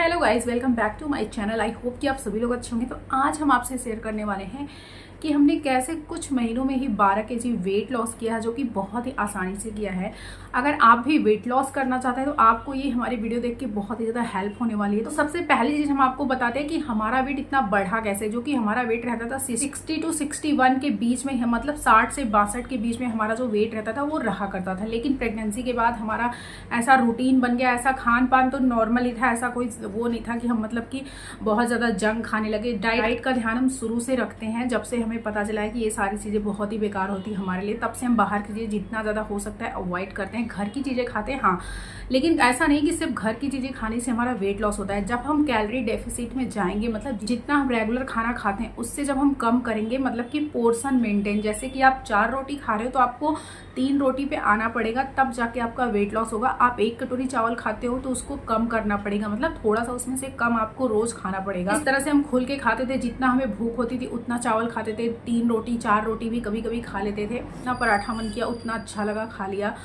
Hello guys, welcome back to my channel. I hope कि आप सभी लोग अच्छे होंगे। तो आज हम आपसे शेयर करने वाले हैं कि हमने कैसे कुछ महीनों में ही 12 केजी वेट लॉस किया है, जो कि बहुत ही आसानी से किया है। अगर आप भी वेट लॉस करना चाहते हैं तो आपको ये हमारी वीडियो देख के बहुत ही ज़्यादा हेल्प होने वाली है। तो सबसे पहली चीज़ हम आपको बताते हैं कि हमारा वेट इतना बढ़ा कैसे। जो कि हमारा वेट रहता था 60 to 61 के बीच में, मतलब 60 से 62 के बीच में हमारा जो वेट रहता था वो रहा करता था। लेकिन प्रेगनेंसी के बाद हमारा ऐसा रूटीन बन गया, ऐसा खान पान तो नॉर्मल ही था, ऐसा कोई वो नहीं था कि हम मतलब कि बहुत ज़्यादा जंक खाने लगे। डाइट का ध्यान हम शुरू से रखते हैं, जब से हमें पता चला है कि ये सारी चीज़ें बहुत ही बेकार होती है हमारे लिए, तब से हम बाहर की चीज़ें जितना ज़्यादा हो सकता है अवॉइड करते हैं। घर की चीज़ें खाते हैं हाँ, लेकिन ऐसा नहीं कि सिर्फ घर की चीज़ें खाने से हमारा वेट लॉस होता है। जब हम कैलोरी डेफिसिट में जाएंगे, मतलब जितना हम रेगुलर खाना खाते हैं उससे जब हम कम करेंगे, मतलब कि पोर्शन मेंटेन, जैसे कि आप 4 रोटी खा रहे हो तो आपको 3 रोटी पे आना पड़ेगा, तब जाके आपका वेट लॉस होगा। आप 1 कटोरी चावल खाते हो तो उसको कम करना पड़ेगा, मतलब थोड़ा सा उसमें से कम आपको रोज खाना पड़ेगा। इस तरह से हम खुल के खाते थे, जितना हमें भूख होती थी उतना चावल खाते थे। 3 रोटी 4 रोटी भी कभी कभी खा लेते थे। उतना पराठा मन किया, उतना अच्छा लगा, खा लिया।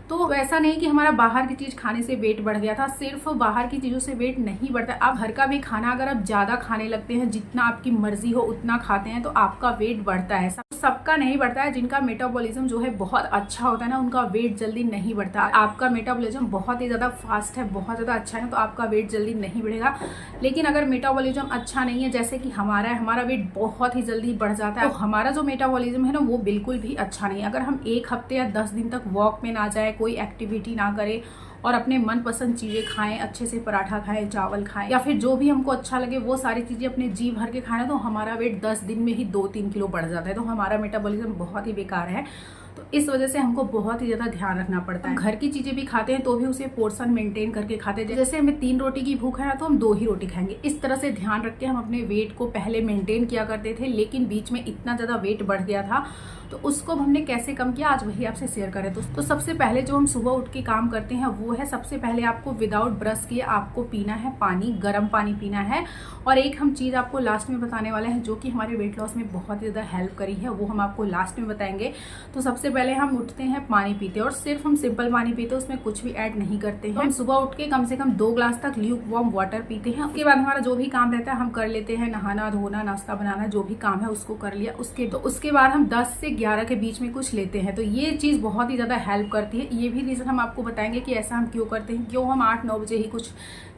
तो ऐसा नहीं कि हमारा बाहर की चीज़ खाने से वेट बढ़ गया था। सिर्फ बाहर की चीज़ों से वेट नहीं बढ़ता। आप घर का भी खाना अगर आप ज़्यादा खाने लगते हैं, जितना आपकी मर्जी हो उतना खाते हैं, तो आपका वेट बढ़ता है। सबका नहीं बढ़ता है। जिनका मेटाबॉलिज्म जो है बहुत अच्छा होता है ना, उनका वेट जल्दी नहीं बढ़ता। आपका मेटाबॉलिज्म बहुत ही ज़्यादा फास्ट है, बहुत ज़्यादा अच्छा है, तो आपका वेट जल्दी नहीं बढ़ेगा। लेकिन अगर मेटाबॉलिज्म अच्छा नहीं है, जैसे कि हमारा है, हमारा वेट बहुत ही जल्दी बढ़ जाता है। तो हमारा जो मेटाबॉलिज्म है ना, वो बिल्कुल भी अच्छा नहीं है। अगर हम 1 हफ्ते या 10 दिन तक वॉक में ना जाए, कोई एक्टिविटी ना करें और अपने मनपसंद चीज़ें खाएं, अच्छे से पराठा खाएं, चावल खाएं, या फिर जो भी हमको अच्छा लगे वो सारी चीज़ें अपने जी भर के खाएं, तो हमारा वेट 10 दिन में ही 2-3 किलो बढ़ जाता है। तो हमारा मेटाबॉलिज्म बहुत ही बेकार है। तो इस वजह से हमको बहुत ही ज़्यादा ध्यान रखना पड़ता है। घर की चीज़ें भी खाते हैं तो भी उसे पोर्शन मेंटेन करके खाते हैं। जैसे हमें 3 रोटी की भूख है ना, तो हम 2 ही रोटी खाएंगे। इस तरह से ध्यान रख के हम अपने वेट को पहले मेंटेन किया करते थे, लेकिन बीच में इतना ज़्यादा वेट बढ़ गया था, तो उसको हमने कैसे कम किया आज वही आपसे शेयर करें। तो सबसे पहले जो हम सुबह उठ के काम करते हैं वो है, सबसे पहले आपको विदाउट ब्रश किए आपको पीना है पानी, गर्म पानी पीना है। और एक हम चीज़ आपको लास्ट में बताने वाले हैं जो कि हमारे वेट लॉस में बहुत ज़्यादा हेल्प करी है, वो हम आपको लास्ट में बताएंगे। तो सबसे पहले हम उठते हैं, पानी पीते हैं, और सिर्फ हम सिंपल पानी पीते हैं, उसमें कुछ भी ऐड नहीं करते हैं। हम सुबह उठ के कम से कम 2 ग्लास तक ल्यूक वार्म वाटर पीते हैं। उसके बाद हमारा जो भी काम रहता है हम कर लेते हैं, नहाना धोना, नाश्ता बनाना, जो भी काम है उसको कर लिया। उसके बाद हम 10 से 11 के बीच में कुछ लेते हैं। तो ये चीज़ बहुत ही ज़्यादा हेल्प करती है। ये भी रीज़न हम आपको बताएंगे कि ऐसा हम क्यों करते हैं, क्यों हम 8-9 बजे ही कुछ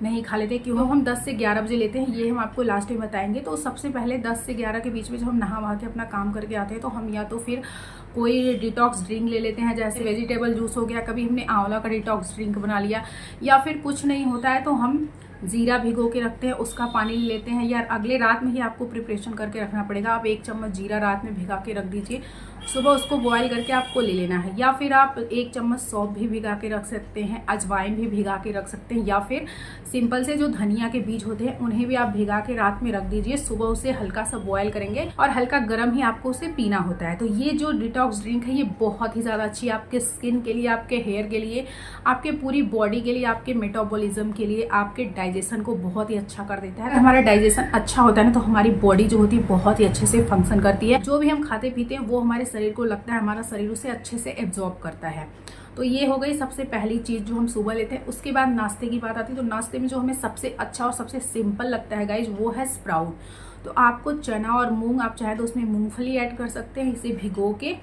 नहीं खा लेते, क्यों हम 10 से 11 बजे लेते हैं, ये हम आपको लास्ट में बताएंगे। तो सबसे पहले 10 से 11 के बीच में जब हम नहा वहा के अपना काम करके आते हैं, तो हम या तो फिर कोई डिटॉक्स ड्रिंक ले लेते हैं, जैसे वेजिटेबल जूस हो गया, कभी हमने आंवला का डिटॉक्स ड्रिंक बना लिया, या फिर कुछ नहीं होता है तो हम जीरा भिगो के रखते हैं, उसका पानी ले लेते हैं। यार अगले रात में ही आपको प्रिपरेशन करके रखना पड़ेगा। आप 1 चम्मच जीरा रात में भिगा के रख दीजिए, सुबह उसको बॉईल करके आपको ले लेना है। या फिर आप 1 चम्मच सौंफ भी भिगा के रख सकते हैं, अजवाइन भी भिगा के रख सकते हैं, या फिर सिंपल से जो धनिया के बीज होते हैं उन्हें भी आप भिगा के रात में रख दीजिए। सुबह उसे हल्का सा बॉयल करेंगे और हल्का गर्म ही आपको उसे पीना होता है। तो ये जो डिटॉक्स ड्रिंक है ये बहुत ही ज़्यादा अच्छी है आपके स्किन के लिए, आपके हेयर के लिए, आपके पूरी बॉडी के लिए, आपके मेटाबॉलिज्म के लिए, आपके डाइजेशन को बहुत ही अच्छा कर देता है। हमारा डाइजेशन अच्छा होता है ना, तो हमारी बॉडी जो होती है बहुत ही अच्छे से फंक्शन करती है। जो भी हम खाते पीते हैं वो हमारे शरीर को लगता है, हमारा शरीर उसे अच्छे से एब्जॉर्ब करता है। तो ये हो गई सबसे पहली चीज़ जो हम सुबह लेते हैं। उसके बाद नाश्ते की बात आती है। तो नाश्ते में जो हमें सबसे अच्छा और सबसे सिंपल लगता है गाइज, वो है स्प्राउट। तो आपको चना और मूंग, आप चाहे तो उसमें मूंगफली ऐड कर सकते हैं, इसे भिगो के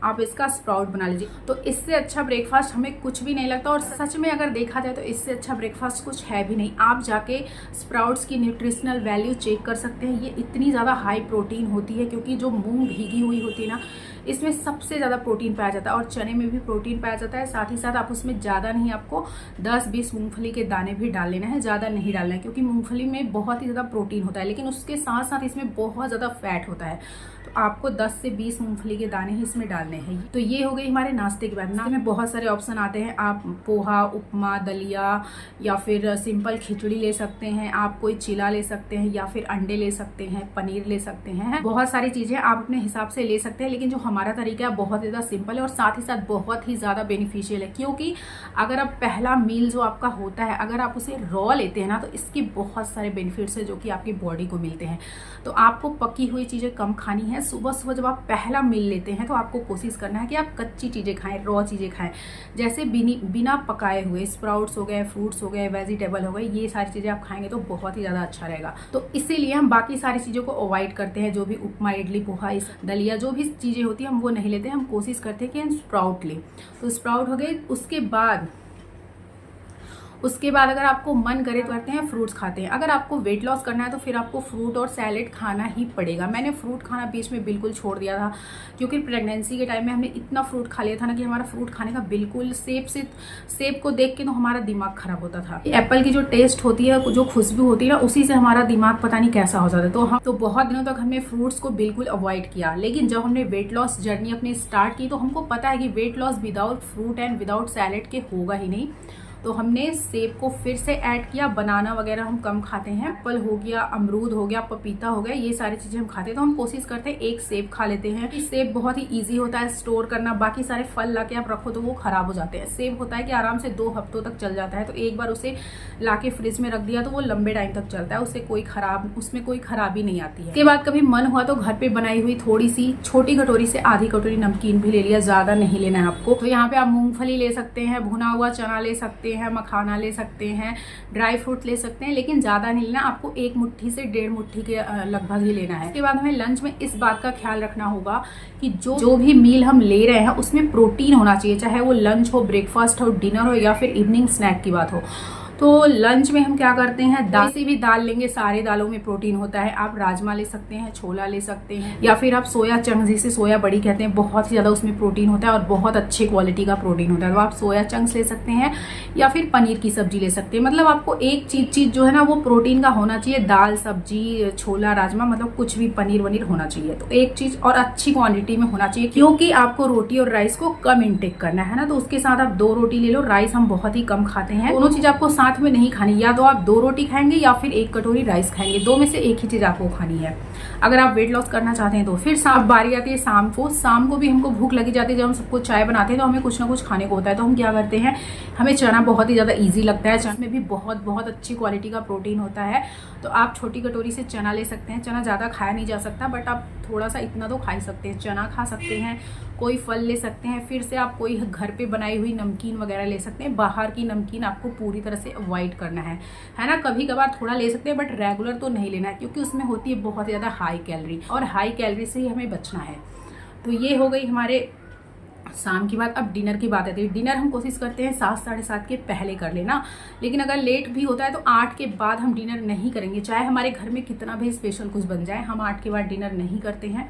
आप इसका स्प्राउट बना लीजिए। तो इससे अच्छा ब्रेकफास्ट हमें कुछ भी नहीं लगता, और सच में अगर देखा जाए तो इससे अच्छा ब्रेकफास्ट कुछ है भी नहीं। आप जाके स्प्राउट्स की न्यूट्रिशनल वैल्यू चेक कर सकते हैं। ये इतनी ज़्यादा हाई प्रोटीन होती है, क्योंकि जो मूंग भीगी हुई होती है ना, इसमें सबसे ज़्यादा प्रोटीन पाया जाता है, और चने में भी प्रोटीन पाया जाता है। साथ ही साथ आप उसमें ज़्यादा नहीं, आपको 10-20 मूंगफली के दाने भी डाल लेना है, ज़्यादा नहीं डालना है, क्योंकि मूंगफली में बहुत ही ज़्यादा प्रोटीन होता है, लेकिन उसके साथ साथ इसमें बहुत ज़्यादा फैट होता है। तो आपको 10 से 20 मूंगफली के दाने ही इसमें डालने हैं। तो ये हो गई हमारे नाश्ते के बाद। नाश्ते में बहुत सारे ऑप्शन आते हैं। आप पोहा, उपमा, दलिया, या फिर सिंपल खिचड़ी ले सकते हैं, आप कोई चिला ले सकते हैं, या फिर अंडे ले सकते हैं, पनीर ले सकते हैं। बहुत सारी चीज़ें आप अपने हिसाब से ले सकते हैं, लेकिन जो हमारा तरीका है बहुत ज़्यादा सिंपल है और साथ ही साथ बहुत ही ज़्यादा बेनिफिशियल है। क्योंकि अगर आप पहला मील जो आपका होता है, अगर आप उसे रॉ लेते हैं ना, तो इसके बहुत सारे बेनिफिट्स है जो कि आपकी बॉडी को मिलते हैं। तो आपको पकी हुई चीज़ें कम खानी है, हैं, सुबह सुबह जब आप पहला मील लेते हैं तो आपको कोशिश करना है कि आप कच्ची चीज़ें खाएं, रॉ चीज़ें खाएं, जैसे बिना पकाए हुए स्प्राउट्स हो गए, फ्रूट्स हो गए, वेजिटेबल हो गए, ये सारी चीज़ें आप खाएंगे तो बहुत ही ज़्यादा अच्छा रहेगा। तो इसीलिए हम बाकी सारी चीज़ों को अवॉइड करते हैं, जो भी उपमा, इडली, पोहा, दलिया, जो भी चीज़ें होती है हम वो नहीं लेते, हम कोशिश करते हैं कि हम स्प्राउट लें। तो स्प्राउट हो गए, उसके बाद अगर आपको मन करे तो करते हैं फ्रूट्स खाते हैं। अगर आपको वेट लॉस करना है तो फिर आपको फ्रूट और सैलेड खाना ही पड़ेगा। मैंने फ्रूट खाना बीच में बिल्कुल छोड़ दिया था, क्योंकि प्रेगनेंसी के टाइम में हमने इतना फ्रूट खा लिया था ना कि हमारा फ्रूट खाने का बिल्कुल सेब को देख के तो हमारा दिमाग खराब होता था। एप्पल की जो टेस्ट होती है, जो खुशबू होती है ना, उसी से हमारा दिमाग पता नहीं कैसा हो जाता है। तो बहुत दिनों तक हमने फ्रूट्स को बिल्कुल अवॉइड किया। लेकिन जब हमने वेट लॉस जर्नी अपनी स्टार्ट की तो हमको पता है कि weight loss without fruit and without salad के होगा ही नहीं। तो हमने सेब को फिर से ऐड किया, बनाना वगैरह हम कम खाते हैं, एप्पल हो गया, अमरूद हो गया, पपीता हो गया, ये सारी चीजें हम खाते हैं। तो हम कोशिश करते हैं एक सेब खा लेते हैं। सेब बहुत ही इजी होता है स्टोर करना, बाकी सारे फल लाके आप रखो तो वो खराब हो जाते हैं। सेब होता है कि आराम से 2 हफ्तों तक चल जाता है, तो एक बार उसे लाके फ्रिज में रख दिया तो वो लंबे टाइम तक चलता है, उसमें कोई खराबी नहीं आती है। उसके बाद कभी मन हुआ तो घर पे बनाई हुई थोड़ी सी छोटी कटोरी से आधी कटोरी नमकीन भी ले लिया, ज्यादा नहीं लेना है आपको। तो यहाँ पे आप मूंगफली ले सकते हैं, भुना हुआ चना ले सकते हैं, मखाना ले सकते हैं, ड्राई फ्रूट ले सकते हैं, लेकिन ज्यादा नहीं लेना, आपको 1 मुट्ठी से 1.5 मुट्ठी के लगभग ही लेना है। उसके बाद हमें लंच में इस बात का ख्याल रखना होगा कि जो भी मील हम ले रहे हैं उसमें प्रोटीन होना चाहिए, चाहे वो लंच हो, ब्रेकफास्ट हो, डिनर हो या फिर इवनिंग स्नैक की बात हो। तो लंच में हम क्या करते हैं, दाल से भी दाल लेंगे, सारे दालों में प्रोटीन होता है। आप राजमा ले सकते हैं, छोला ले सकते हैं, या फिर आप सोया चंक्स, जिसे सोया बड़ी कहते हैं, बहुत ही ज्यादा उसमें प्रोटीन होता है और बहुत अच्छे क्वालिटी का प्रोटीन होता है। तो आप सोया चंक्स ले सकते हैं या फिर पनीर की सब्जी ले सकते हैं। मतलब आपको एक चीज जो है ना वो प्रोटीन का होना चाहिए, दाल, सब्जी, छोला, राजमा, मतलब कुछ भी पनीर वनीर होना चाहिए। तो एक चीज और अच्छी क्वांटिटी में होना चाहिए, क्योंकि आपको रोटी और राइस को कम इंटेक करना है ना। तो उसके साथ आप 2 रोटी ले लो, राइस हम बहुत ही कम खाते हैं। दोनों चीज आपको साथ में नहीं खानी, या तो आप 2 रोटी खाएंगे या फिर 1 कटोरी राइस खाएंगे, 2 में से एक ही चीज आपको खानी है अगर आप वेट लॉस करना चाहते हैं। तो फिर बारी आती है शाम को भी हमको भूख लगी जाती है। जब हम सबको चाय बनाते हैं तो हमें कुछ ना कुछ खाने को होता है, तो हम क्या करते हैं, हमें चना बहुत ही ज्यादा ईजी लगता है, चना में भी बहुत बहुत अच्छी क्वालिटी का प्रोटीन होता है। तो आप छोटी कटोरी से चना ले सकते हैं। चना ज्यादा खाया नहीं जा सकता, बट आप थोड़ा सा इतना तो खा ही सकते हैं। चना खा सकते हैं, कोई फल ले सकते हैं, फिर से आप कोई घर पे बनाई हुई नमकीन वगैरह ले सकते हैं। बाहर की नमकीन आपको पूरी तरह से अवॉइड करना है ना। कभी कभार थोड़ा ले सकते हैं, बट रेगुलर तो नहीं लेना है, क्योंकि उसमें होती है बहुत ज्यादा हाई कैलोरी, और हाई कैलोरी से ही हमें बचना है। तो ये हो गई हमारे शाम की बात। अब डिनर की बात आती है। डिनर हम कोशिश करते हैं 7, 7:30 के पहले कर लेना, लेकिन अगर लेट भी होता है तो 8 के बाद हम डिनर नहीं करेंगे। चाहे हमारे घर में कितना भी स्पेशल कुछ बन जाए, हम 8 के बाद डिनर नहीं करते हैं।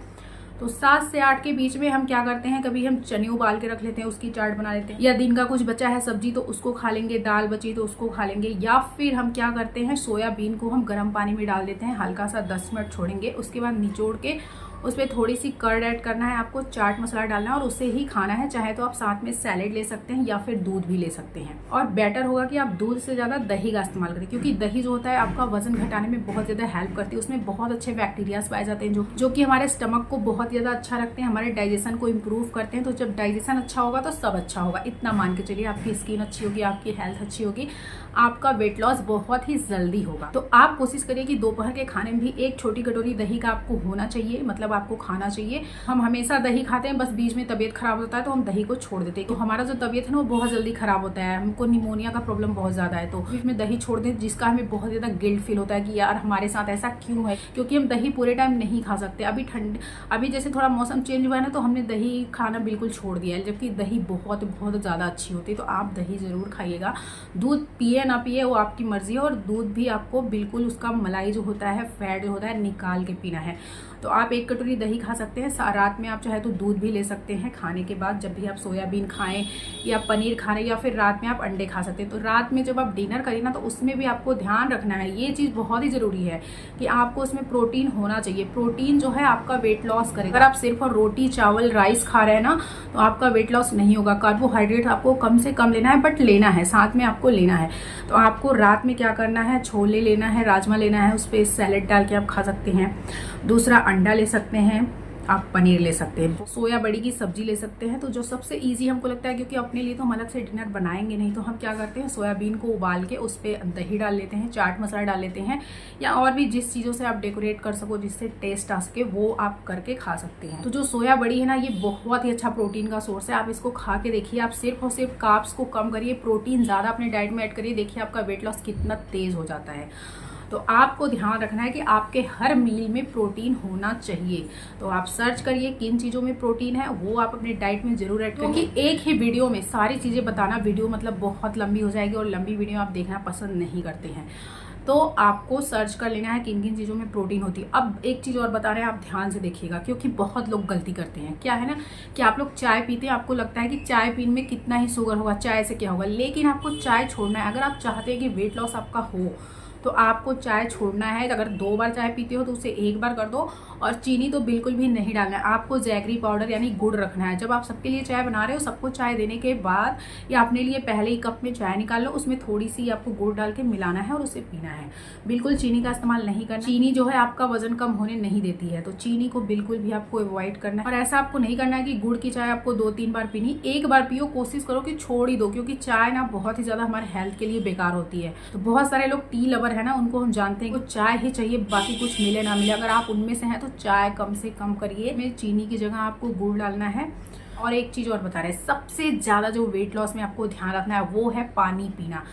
तो 7 से 8 के बीच में हम क्या करते हैं, कभी हम चने उबाल के रख लेते हैं, उसकी चाट बना लेते हैं, या दिन का कुछ बचा है सब्जी तो उसको खा लेंगे, दाल बची तो उसको खा लेंगे, या फिर हम क्या करते हैं, सोयाबीन को हम गर्म पानी में डाल देते हैं, हल्का सा 10 मिनट छोड़ेंगे, उसके बाद निचोड़ के उसमें थोड़ी सी कर्ड ऐड करना है, आपको चाट मसाला डालना है और उसे ही खाना है। चाहे तो आप साथ में सैलेड ले सकते हैं या फिर दूध भी ले सकते हैं। और बेटर होगा कि आप दूध से ज़्यादा दही का इस्तेमाल करें, क्योंकि दही जो होता है आपका वजन घटाने में बहुत ज़्यादा हेल्प करती है। उसमें बहुत अच्छे बैक्टीरियाज पाए जाते हैं जो कि हमारे स्टमक को बहुत ज़्यादा अच्छा रखते हैं, हमारे डाइजेशन को इम्प्रूव करते हैं। तो जब डाइजेशन अच्छा होगा तो सब अच्छा होगा, इतना मान के चलिए। आपकी स्किन अच्छी होगी, आपकी हेल्थ अच्छी होगी, आपका वेट लॉस बहुत ही जल्दी होगा। तो आप कोशिश करिए कि दोपहर के खाने में भी 1 छोटी कटोरी दही का आपको होना चाहिए, मतलब आपको खाना चाहिए। हम हमेशा दही खाते हैं, बस बीच में तबीयत खराब होता है तो हम दही को छोड़ देते हैं। तो हमारा जो तबीयत है ना वो बहुत जल्दी खराब होता है, हमको निमोनिया का प्रॉब्लम बहुत ज्यादा है, तो बीच में दही छोड़ दें, जिसका हमें बहुत ज्यादा गिल्ट फील होता है कि यार हमारे साथ ऐसा क्यों है, क्योंकि हम दही पूरे टाइम नहीं खा सकते। अभी जैसे थोड़ा मौसम चेंज हुआ है ना, तो हमने दही खाना बिल्कुल छोड़ दिया है, जबकि दही बहुत बहुत ज्यादा अच्छी होती है। तो आप दही जरूर खाइएगा। दूध पिए ना पिए वो आपकी मर्जी है, और दूध भी आपको बिल्कुल उसका मलाई जो होता है, फैट जो होता है, निकाल के पीना है। तो आप 1 कटोरी दही खा सकते हैं। रात में आप चाहे तो दूध भी ले सकते हैं खाने के बाद, जब भी आप सोयाबीन खाएं या पनीर खाएं, या फिर रात में आप अंडे खा सकते हैं। तो रात में जब आप डिनर करें ना, तो उसमें भी आपको ध्यान रखना है, ये चीज़ बहुत ही ज़रूरी है कि आपको उसमें प्रोटीन होना चाहिए। प्रोटीन जो है आपका वेट लॉस करेगा। अगर आप सिर्फ रोटी, चावल, राइस खा रहे हैं ना, तो आपका वेट लॉस नहीं होगा। कार्बोहाइड्रेट आपको कम से कम लेना है, बट लेना है, साथ में आपको लेना है। तो आपको रात में क्या करना है, छोले लेना है, राजमा लेना है, उस पर सैलेड डाल के आप खा सकते हैं। दूसरा अंडा ले सकते हैं, आप पनीर ले सकते हैं, सोया बड़ी की सब्जी ले सकते हैं। तो जो सबसे ईजी हमको लगता है, क्योंकि अपने लिए तो हम अलग से डिनर बनाएंगे नहीं, तो हम क्या करते हैं, सोयाबीन को उबाल के उस पर दही डाल लेते हैं, चाट मसाला डाल लेते हैं, या और भी जिस चीज़ों से आप डेकोरेट कर सको जिससे टेस्ट आ सके वो आप करके खा सकते हैं। तो जो सोया बड़ी है ना, ये बहुत ही अच्छा प्रोटीन का सोर्स है। आप इसको खा के देखिए, आप सिर्फ और सिर्फ कार्ब्स को कम करिए, प्रोटीन ज़्यादा अपने डाइट में ऐड करिए, देखिए आपका वेट लॉस कितना तेज़ हो जाता है। तो आपको ध्यान रखना है कि आपके हर मील में प्रोटीन होना चाहिए। तो आप सर्च करिए किन चीज़ों में प्रोटीन है, वो आप अपने डाइट में जरूर ऐड करिए। क्योंकि एक ही वीडियो में सारी चीज़ें बताना, वीडियो मतलब बहुत लंबी हो जाएगी, और लंबी वीडियो आप देखना पसंद नहीं करते हैं। तो आपको सर्च कर लेना है किन किन चीज़ों में प्रोटीन होती है। अब एक चीज़ और बता रहे हैं, आप ध्यान से देखिएगा, क्योंकि बहुत लोग गलती करते हैं। क्या है ना कि आप लोग चाय पीते हैं, आपको लगता है कि चाय पीने में कितना ही शुगर होगा, चाय से क्या होगा, लेकिन आपको चाय छोड़ना है। अगर आप चाहते हैं कि वेट लॉस आपका हो तो आपको चाय छोड़ना है। अगर 2 बार चाय पीते हो तो उसे 1 बार कर दो, और चीनी तो बिल्कुल भी नहीं डालना है। आपको जैगरी पाउडर यानी गुड़ रखना है। जब आप सबके लिए चाय बना रहे हो, सबको चाय देने के बाद या अपने लिए पहले ही कप में चाय निकाल लो, उसमें थोड़ी सी आपको गुड़ डाल के मिलाना है और उसे पीना है। बिल्कुल चीनी का इस्तेमाल नहीं करना। चीनी जो है आपका वजन कम होने नहीं देती है, तो चीनी को बिल्कुल भी आपको अवॉइड करना है। और ऐसा आपको नहीं करना है कि गुड़ की चाय आपको 2-3 बार पीनी, 1 बार पियो, कोशिश करो कि छोड़ ही दो, क्योंकि चाय ना बहुत ही ज्यादा हमारे हेल्थ के लिए बेकार होती है। तो बहुत सारे लोग टी लवर है ना, उनको हम जानते हैं कि चाय ही चाहिए, बाकी कुछ मिले ना मिले। अगर आप उनमें से हैं तो चाय कम से कम करिए, में चीनी की जगह आपको गुड़ डालना है। और एक चीज और बता रहे हैं, सबसे ज्यादा जो वेट लॉस में आपको ध्यान रखना है वो है पानी पीना।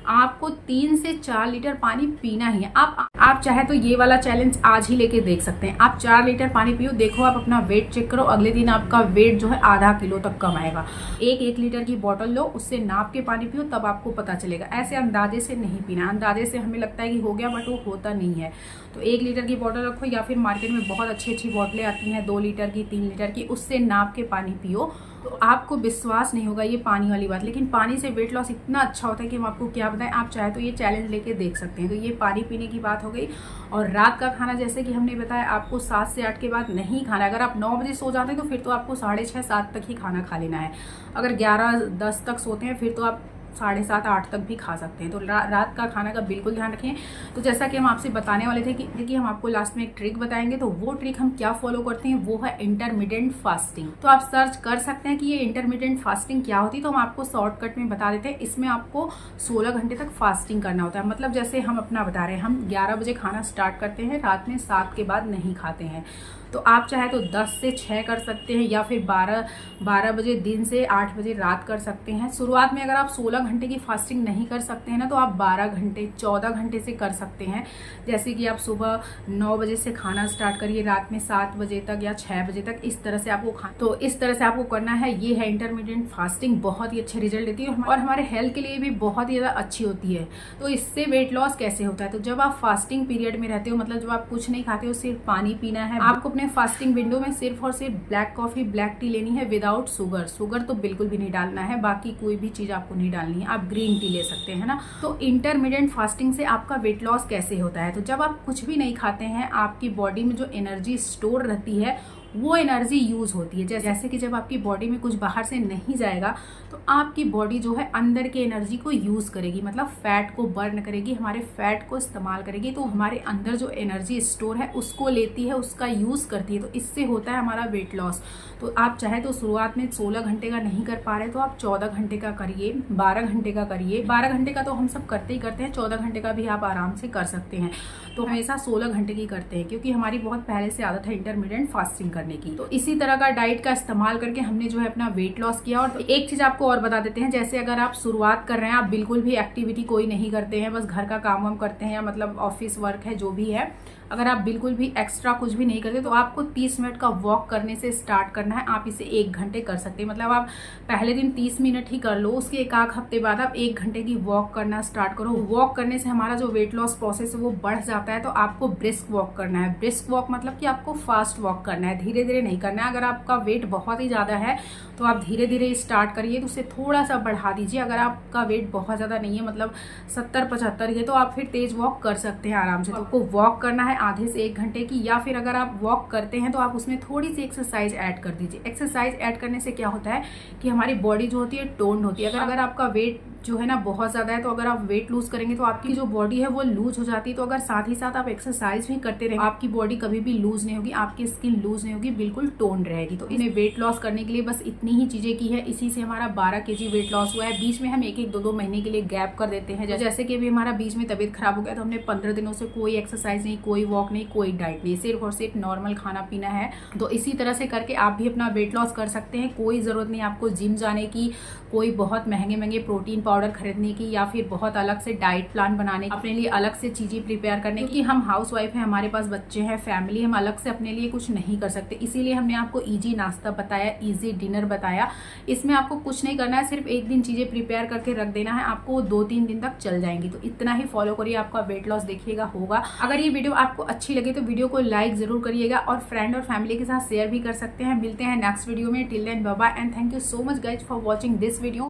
आपको 3 से 4 लीटर पानी पीना ही है। आप चाहे तो ये वाला चैलेंज आज ही लेके देख सकते हैं। आप 4 लीटर पानी पियो, देखो आप अपना वेट चेक करो, अगले दिन आपका वेट जो है आधा किलो तक कम आएगा। 1 लीटर की बोतल लो, उससे नाप के पानी पियो, तब आपको पता चलेगा। ऐसे अंदाजे से नहीं पीना। अंदाजे से हमें लगता है कि हो गया, बट वो होता नहीं है। तो 1 लीटर की बोतल रखो, या फिर मार्केट में बहुत अच्छी अच्छी बोतलें आती हैं 2 लीटर की, 3 लीटर की, उससे नाप के पानी पियो। तो आपको विश्वास नहीं होगा ये पानी वाली बात, लेकिन पानी से वेट लॉस इतना अच्छा होता है कि हम आपको क्या बताएं। आप चाहे तो ये चैलेंज लेके देख सकते हैं। तो ये पानी पीने की बात हो गई। और रात का खाना, जैसे कि हमने बताया, आपको 7 से 8 के बाद नहीं खाना। अगर आप 9 बजे सो जाते हैं तो फिर तो आपको 6:30-7 तक ही खाना खा लेना है। अगर 11-10 तक सोते हैं फिर तो आप 7:30-8 तक भी खा सकते हैं। तो रात का खाना का बिल्कुल ध्यान रखें। तो जैसा कि हम आपसे बताने वाले थे कि हम आपको लास्ट में एक ट्रिक बताएंगे, तो वो ट्रिक हम क्या फॉलो करते हैं वो है इंटरमिटेंट फास्टिंग। तो आप सर्च कर सकते हैं कि ये इंटरमिटेंट फास्टिंग क्या होती है। तो हम आपको शॉर्टकट में बता देते हैं। इसमें आपको 16 घंटे तक फास्टिंग करना होता है। मतलब जैसे हम अपना बता रहे हैं, हम 11 बजे खाना स्टार्ट करते हैं, रात में 7 के बाद नहीं खाते हैं। तो आप चाहे तो 10 से 6 कर सकते हैं, या फिर 12 बजे दिन से 8 बजे रात कर सकते हैं। शुरुआत में अगर आप 16 घंटे की फास्टिंग नहीं कर सकते हैं ना, तो आप 12 घंटे 14 घंटे से कर सकते हैं। जैसे कि आप सुबह 9 बजे से खाना स्टार्ट करिए, रात में 7 बजे तक या 6 बजे तक, इस तरह से आपको तो इस तरह से आपको करना है। ये है इंटरमीडिएट फास्टिंग। बहुत ही अच्छे रिजल्ट देती है और हमारे हेल्थ के लिए भी बहुत ही ज़्यादा अच्छी होती है। तो इससे वेट लॉस कैसे होता है? तो जब आप फास्टिंग पीरियड में रहते हो, मतलब जब आप कुछ नहीं खाते हो, सिर्फ पानी पीना है। आपको अपने फास्टिंग विंडो में सिर्फ और सिर्फ ब्लैक कॉफी, ब्लैक टी लेनी है विदाउट शुगर। शुगर तो बिल्कुल भी नहीं डालना है, बाकी कोई भी चीज आपको नहीं डालनी है। आप ग्रीन टी ले सकते हैं ना। तो इंटरमीडिएट फास्टिंग से आपका वेट लॉस कैसे होता है? तो जब आप कुछ भी नहीं खाते हैं, आपकी बॉडी में जो एनर्जी स्टोर रहती है वो एनर्जी यूज होती है। जैसे कि जब आपकी बॉडी में कुछ बाहर से नहीं जाएगा तो आपकी बॉडी जो है अंदर की एनर्जी को यूज करेगी, मतलब फैट को बर्न करेगी, हमारे फैट को इस्तेमाल करेगी। तो हमारे अंदर जो एनर्जी स्टोर है उसको लेती है, उसका यूज करती है। तो इससे होता है हमारा वेट लॉस। तो आप चाहे तो शुरुआत में 16 घंटे का नहीं कर पा रहे तो आप 14 घंटे का करिए, 12 घंटे का करिए। 12 घंटे का तो हम सब करते ही करते हैं, 14 घंटे का भी आप आराम से कर सकते हैं। तो हमेशा 16 घंटे की करते हैं, क्योंकि हमारी बहुत पहले से आदत है इंटरमीडिएट फास्टिंग करने की। तो इसी तरह का डाइट का इस्तेमाल करके हमने जो है अपना वेट लॉस किया। और एक चीज आपको और बता देते हैं, जैसे अगर आप शुरुआत कर रहे हैं, आप बिल्कुल भी एक्टिविटी कोई नहीं करते हैं, बस घर का काम वाम करते हैं, या मतलब ऑफिस वर्क है जो भी है, अगर आप बिल्कुल भी एक्स्ट्रा कुछ भी नहीं करते तो आपको 30 मिनट का वॉक करने से स्टार्ट करना है। आप इसे 1 घंटे कर सकते हैं। मतलब आप पहले दिन 30 मिनट ही कर लो, उसके एक आध हफ्ते बाद आप 1 घंटे की वॉक करना स्टार्ट करो। वॉक करने से हमारा जो वेट लॉस प्रोसेस है वो बढ़ जाता है। तो आपको ब्रिस्क वॉक करना है। ब्रिस्क वॉक मतलब कि आपको फास्ट वॉक करना है, धीरे धीरे नहीं करना है। अगर आपका वेट बहुत ही ज्यादा है तो आप धीरे धीरे स्टार्ट करिए, तो उसे थोड़ा सा बढ़ा दीजिए। अगर आपका वेट बहुत ज्यादा नहीं है, मतलब 70-75 है, तो आप फिर तेज वॉक कर सकते हैं आराम से। तो आपको वॉक करना है आधे से 1 घंटे की, या फिर अगर आप वॉक करते हैं तो आप उसमें थोड़ी सी एक्सरसाइज ऐड कर दीजिए। एक्सरसाइज ऐड करने से क्या होता है कि हमारी बॉडी जो होती है टोन्ड होती है। अगर आपका वेट जो है ना बहुत ज़्यादा है, तो अगर आप वेट लूज करेंगे तो आपकी जो बॉडी है वो लूज हो जाती है। तो अगर साथ ही साथ आप एक्सरसाइज भी करते रहेंगे, आपकी बॉडी कभी भी लूज नहीं होगी, आपकी स्किन लूज नहीं होगी, बिल्कुल टोन रहेगी। तो इन्हें वेट लॉस करने के लिए बस इतनी ही चीजें की है, इसी से हमारा 12 kg वेट लॉस हुआ है। बीच में हम एक 2 महीने के लिए गैप कर देते हैं, जैसे कि अभी हमारा बीच में तबीयत खराब हो गया तो हमने 15 दिनों से कोई एक्सरसाइज नहीं, कोई वॉक नहीं, कोई डाइट नहीं, सिर्फ और सिर्फ नॉर्मल खाना पीना है। तो इसी तरह से करके आप भी अपना वेट लॉस कर सकते हैं। कोई जरूरत नहीं आपको जिम जाने की, कोई बहुत महंगे प्रोटीन पाउडर खरीदने की, या फिर बहुत अलग से डाइट प्लान बनाने की, अपने लिए अलग से चीजें प्रिपेयर करने की। हम हाउस वाइफ है, हमारे पास बच्चे हैं, फैमिली, हम अलग से अपने लिए कुछ नहीं कर सकते। इसीलिए हमने आपको इजी नाश्ता बताया, इजी डिनर बताया। इसमें आपको कुछ नहीं करना है, सिर्फ एक दिन चीजें प्रिपेयर करके रख देना है, आपको 2-3 दिन तक चल जाएंगी। तो इतना ही फॉलो करिए, आपका वेट लॉस देखिएगा होगा। अगर ये वीडियो आपको अच्छी लगे तो वीडियो को लाइक जरूर करिएगा और फ्रेंड और फैमिली के साथ शेयर भी कर सकते हैं। मिलते हैं नेक्स्ट वीडियो में। Till then bye bye and thank you so much guys for watching this video.